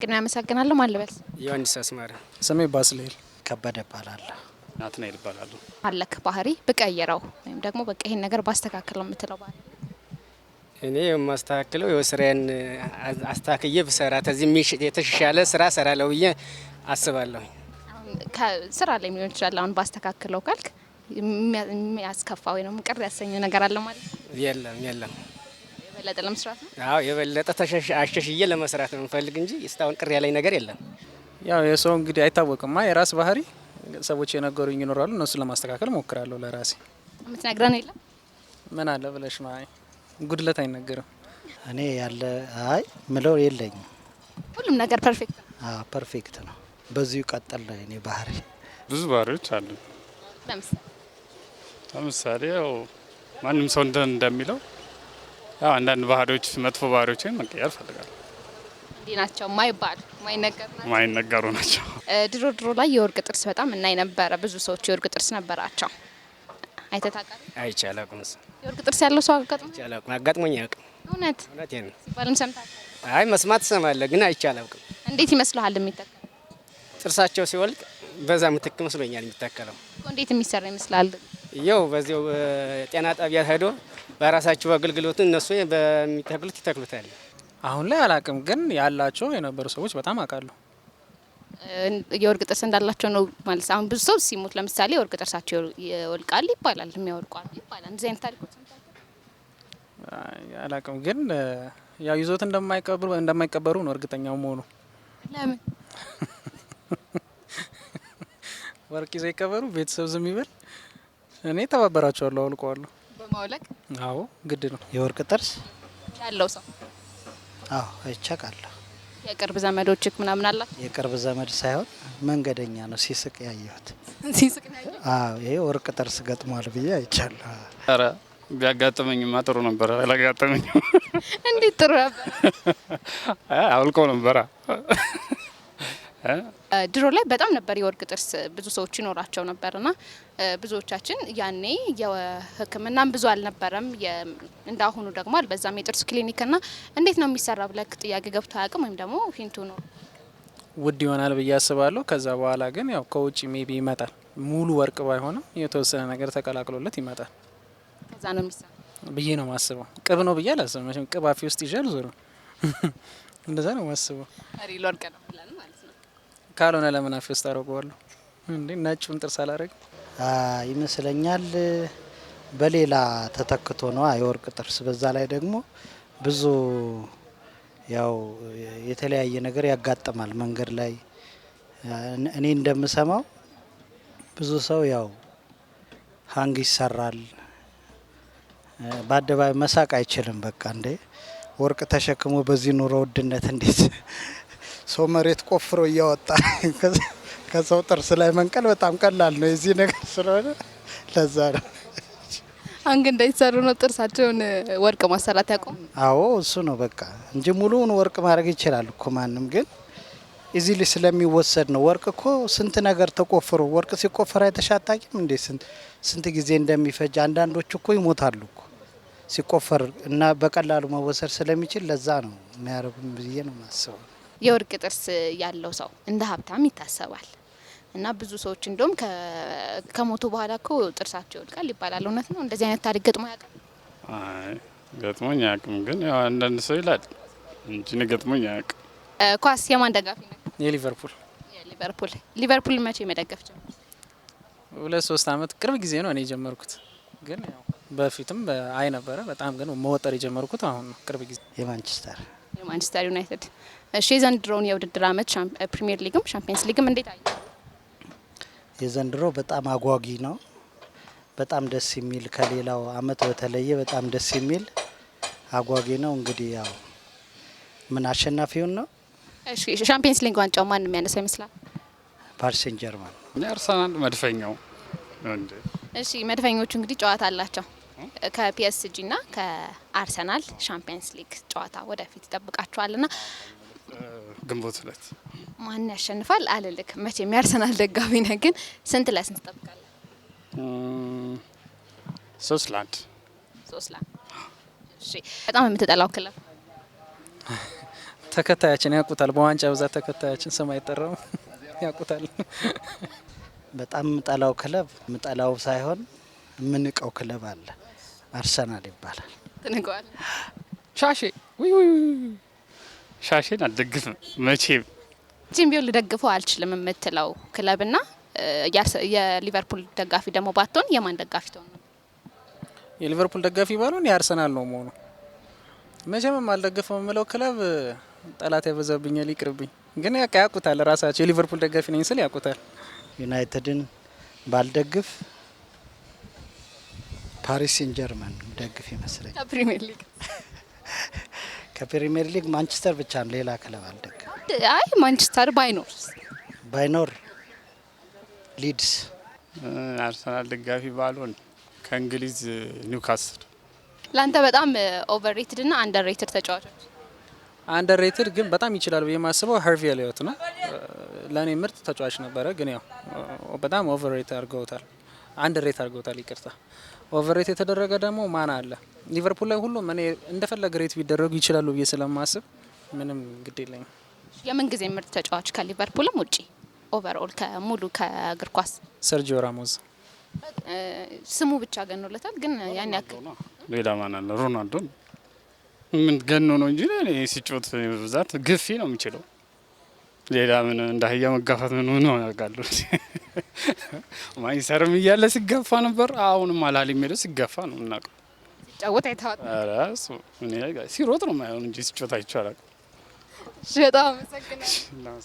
ግን ያመሰግናለሁ ማለበል ዮሐንስ አስማረ ስሜ ባስሌል ከበደ ባላላ ናትናኤል ይባላሉ። አለክ ባህሪ ብቀየረው ወይም ደግሞ በቃ ይሄን ነገር ባስተካክለው የምትለው ባህሪ? እኔ የማስተካክለው የስራዬን አስተካክዬ ብሰራ ተዚህ የተሻለ ስራ ሰራለው ብዬ አስባለሁ። ከስራ ላይ ሊሆን ይችላል። አሁን ባስተካክለው ካልክ የሚያስከፋ ወይ ነው ቅር ያሰኘ ነገር አለ ማለት ነው? የለም የበለጠ ለመስራት ነው? አዎ የበለጠ አሸሽዬ ለመስራት ነው የምፈልግ እንጂ እስካሁን ቅር ያለኝ ነገር የለም። ያው የሰው እንግዲህ አይታወቅማ የራስ ባህሪ ሰዎች የነገሩኝ ይኖራሉ። እነሱን ለማስተካከል ሞክራለሁ። ለራሴ የምትነግረን የለም? ምን አለ ብለሽ ነው? አይ ጉድለት አይነገርም። እኔ ያለ አይ ምለው የለኝም። ሁሉም ነገር ፐርፌክት ነው? አዎ ፐርፌክት ነው። በዚሁ ቀጥል ነው የኔ ባህሪ። ብዙ ባህሪዎች አሉ። ለምሳሌ ያው ማንም ሰው እንደሚለው ያው አንዳንድ ባህሪዎች መጥፎ ባህሪዎችን መቀየር ፈልጋለሁ። እንዲህ ናቸው ማይባሉ ማይነገሩ ናቸው። ድሮ ላይ የወርቅ ጥርስ በጣም እናይ ነበረ። ብዙ ሰዎች የወርቅ ጥርስ ነበራቸው። አይተህ ታውቃለህ? አይቼ አላውቅም። የወርቅ ጥርስ ያለው ሰው አጋጥሞኝ አያውቅም። እውነቴን ነው ሲባልም ሰምታለህ? አይ መስማት እሰማለሁ ግን አይቼ አላውቅም። እንዴት ይመስልሃል የሚተከለው? ጥርሳቸው ሲወልቅ በዛ ምትክ መስሎኛል የሚተከለው። እንዴት የሚሰራ ይመስላል? ይኸው በዚያው ጤና ጣቢያ ሄዶ በራሳቸው አገልግሎት እነሱ በሚተክሉት ይተክሉታል። አሁን ላይ አላቅም፣ ግን ያላቸው የነበሩ ሰዎች በጣም አውቃለሁ። የወርቅ ጥርስ እንዳላቸው ነው ማለት። አሁን ብዙ ሰው ሲሞት ለምሳሌ የወርቅ ጥርሳቸው ይወልቃል ይባላል፣ የሚያወልቋል ይባላል። እንደዚህ አይነት ታሪኮች አላቅም፣ ግን ያው ይዞት እንደማይቀበሩ ነው እርግጠኛው መሆኑ። ለምን ወርቅ ይዘው ይቀበሩ? ቤተሰብ ዝም ይበል? እኔ ተባበራቸዋለሁ፣ አውልቀዋለሁ። በማውለቅ? አዎ ግድ ነው። የወርቅ ጥርስ ያለው ሰው? አዎ አይቻቃለሁ። የቅርብ ዘመዶችክ ምናምን አላት? የቅርብ ዘመድ ሳይሆን መንገደኛ ነው ሲስቅ ያየሁት። ሲስቅ ነው? አዎ ይሄ ወርቅ ጥርስ ገጥሟል ብዬ አይቻለሁ። ኧረ ቢያጋጥመኝማ ጥሩ ነበር። አላጋጠመኝም። እንዴት ጥሩ ነበር? አውልቀው ነበራ። ድሮ ላይ በጣም ነበር የወርቅ ጥርስ ብዙ ሰዎች ይኖራቸው ነበርና ብዙዎቻችን ያኔ የሕክምናም ብዙ አልነበረም። እንዳሁኑ ደግሞ አልበዛም የጥርስ ክሊኒክና እንዴት ነው የሚሰራ ብለክ ጥያቄ ገብቶ አያውቅም? ወይም ደግሞ ሂንቱ ነው ውድ ይሆናል ብዬ አስባለሁ። ከዛ በኋላ ግን ያው ከውጭ ሜቢ ይመጣል። ሙሉ ወርቅ ባይሆንም የተወሰነ ነገር ተቀላቅሎለት ይመጣል። ከዛ ነው የሚሰራ ብዬ ነው ማስበው። ቅብ ነው ብዬ አላስብም። መቼም ቅብ አፌ ውስጥ ይዣል ዞሮ እንደዛ ነው ማስበው። ሪል ወርቅ ነው ብለን ማለት ነው። ካልሆነ ለምን አፌ ውስጥ አደርገዋለሁ እንዴ? ነጩን ጥርስ አላረግ ይመስለኛል። በሌላ ተተክቶ ነው የወርቅ ጥርስ። በዛ ላይ ደግሞ ብዙ ያው የተለያየ ነገር ያጋጥማል መንገድ ላይ። እኔ እንደምሰማው ብዙ ሰው ያው ሀንግ ይሰራል። በአደባባይ መሳቅ አይችልም። በቃ እንዴ ወርቅ ተሸክሞ በዚህ ኑሮ ውድነት እንዴት ሰው መሬት ቆፍሮ እያወጣ ከሰው ጥርስ ላይ መንቀል በጣም ቀላል ነው የዚህ ነገር ስለሆነ ለዛ ነው። አንግ እንዳይሰሩ ነው ጥርሳቸውን ወርቅ ማሰራት ያቆም። አዎ እሱ ነው በቃ እንጂ ሙሉውን ወርቅ ማድረግ ይችላል እኮ ማንም። ግን ኢዚሊ ስለሚወሰድ ነው። ወርቅ እኮ ስንት ነገር ተቆፍሮ ወርቅ ሲቆፈር አይተሻታቂም እንዴ? ስንት ጊዜ እንደሚፈጅ። አንዳንዶች እኮ ይሞታሉ እኮ ሲቆፈር እና በቀላሉ መወሰድ ስለሚችል ለዛ ነው የሚያደርጉም ብዬ ነው ማስበው። የወርቅ ጥርስ ያለው ሰው እንደ ሀብታም ይታሰባል እና ብዙ ሰዎች እንደውም ከሞቱ በኋላ እኮ ጥርሳቸው ይወልቃል ይባላል። እውነት ነው? እንደዚህ አይነት ታሪክ ገጥሞ ያውቃል? አይ ገጥሞኝ አያውቅም፣ ግን ያው አንዳንድ ሰው ይላል እንጂ እኔ ገጥሞኝ አያውቅም። ኳስ የማን ደጋፊ ነው? የሊቨርፑል። ሊቨርፑል መቼ መደገፍ ጀመረ? 2-3 አመት ቅርብ ጊዜ ነው እኔ የጀመርኩት። ግን ያው በፊትም አይ ነበረ በጣም ግን መወጠር የጀመርኩት አሁን ነው ቅርብ ጊዜ። የማንቸስተር ዩናይትድ። እሺ የዘንድሮውን የውድድር አመት ፕሪሚየር ሊግም ቻምፒየንስ ሊግም እንዴት አየ? የዘንድሮ በጣም አጓጊ ነው። በጣም ደስ የሚል ከሌላው አመት በተለየ በጣም ደስ የሚል አጓጊ ነው። እንግዲህ ያው ምን አሸናፊውን ነው? እሺ ቻምፒየንስ ሊግ ዋንጫው ማን የሚያነሳው ይመስላል? ፓሪስ ሴን ጀርመን። አርሰናል መድፈኛው እንዴ? እሺ መድፈኞቹ እንግዲህ ጨዋታ አላቸው ከፒኤስጂ እና ከአርሰናል ቻምፒየንስ ሊግ ጨዋታ ወደፊት ይጠብቃቸዋልና ግንቦት ሁለት ማን ያሸንፋል አልልክ። መቼም የአርሰናል ደጋፊ ነህ፣ ግን ስንት ለስንት ትጠብቃለህ? 3-1 3-1። እሺ በጣም የምትጠላው ክለብ? ተከታያችን ያውቁታል። በዋንጫ ብዛት ተከታያችን ስም አይጠራም ያውቁታል። በጣም ምጠላው ክለብ ምጠላው ሳይሆን ምንቀው ክለብ አለ። አርሰናል ይባላል። ትንቀዋል? ሻሼ ሻሼን አልደግፍም መቼም። ጂም ቢሆን ልደግፈው አልችልም የምትለው ክለብና የሊቨርፑል ደጋፊ ደግሞ ባትሆን የማን ደጋፊ ትሆን ነው? የሊቨርፑል ደጋፊ ባልሆን የአርሰናል ነው መሆኑ። መቼም አልደግፈው የምለው ክለብ ጠላት ያበዛብኛል፣ ይቅርብኝ። ግን ያውቁታል ራሳቸው የሊቨርፑል ደጋፊ ነኝ ስል ያውቁታል። ዩናይትድን ባልደግፍ ፓሪስ ሴን ጀርመን ደግፍ ይመስለኝ። ከፕሪሚየር ሊግ ከፕሪሚየር ሊግ ማንቸስተር ብቻ ነው፣ ሌላ ክለብ አልደግፍ። አይ ማንቸስተር ባይኖር ሊድስ። አርሰናል ደጋፊ ባልሆን ከእንግሊዝ ኒውካስል። ለአንተ በጣም ኦቨርሬትድ እና አንደርሬትድ ተጫዋቾች? አንደርሬትድ ግን በጣም ይችላል ብዬ የማስበው ሃርቪ ኤሊዮት ነው። ለእኔ ምርጥ ተጫዋች ነበረ፣ ግን ያው በጣም ኦቨርሬት አድርገውታል፣ አንደርሬት አድርገውታል። ይቅርታ። ኦቨርሬት የተደረገ ደግሞ ማን አለ? ሊቨርፑል ላይ ሁሉም እኔ እንደፈለገ ሬት ቢደረጉ ይችላሉ ብዬ ስለማስብ ምንም ግድ የለኝም። የምን ጊዜ ምርጥ ተጫዋች ከሊቨርፑልም ውጪ ኦቨርኦል ከሙሉ ከእግር ኳስ? ሰርጂዮ ራሞዝ ስሙ ብቻ ገኖለታል፣ ግን ያን ያክል ሌላ ማን አለ? ሮናልዶ ምን ገኖ ነው እንጂ እኔ ሲጮት ብዛት ግፊ ነው የሚችለው። ሌላ ምን እንዳህያ መጋፋት ምን ነው ያጋሉ። ማንሰርም እያለ ሲጋፋ ነበር። አሁንም አላሊ የሚለው ሲጋፋ ነው እናውቀው። ሲጫወት አይተዋል? ኧረ እሱ እኔ ሲሮጥ ነው የማይሆን እንጂ ሲጮት አይቼው አላውቅም። በጣም አመሰግናለሁ።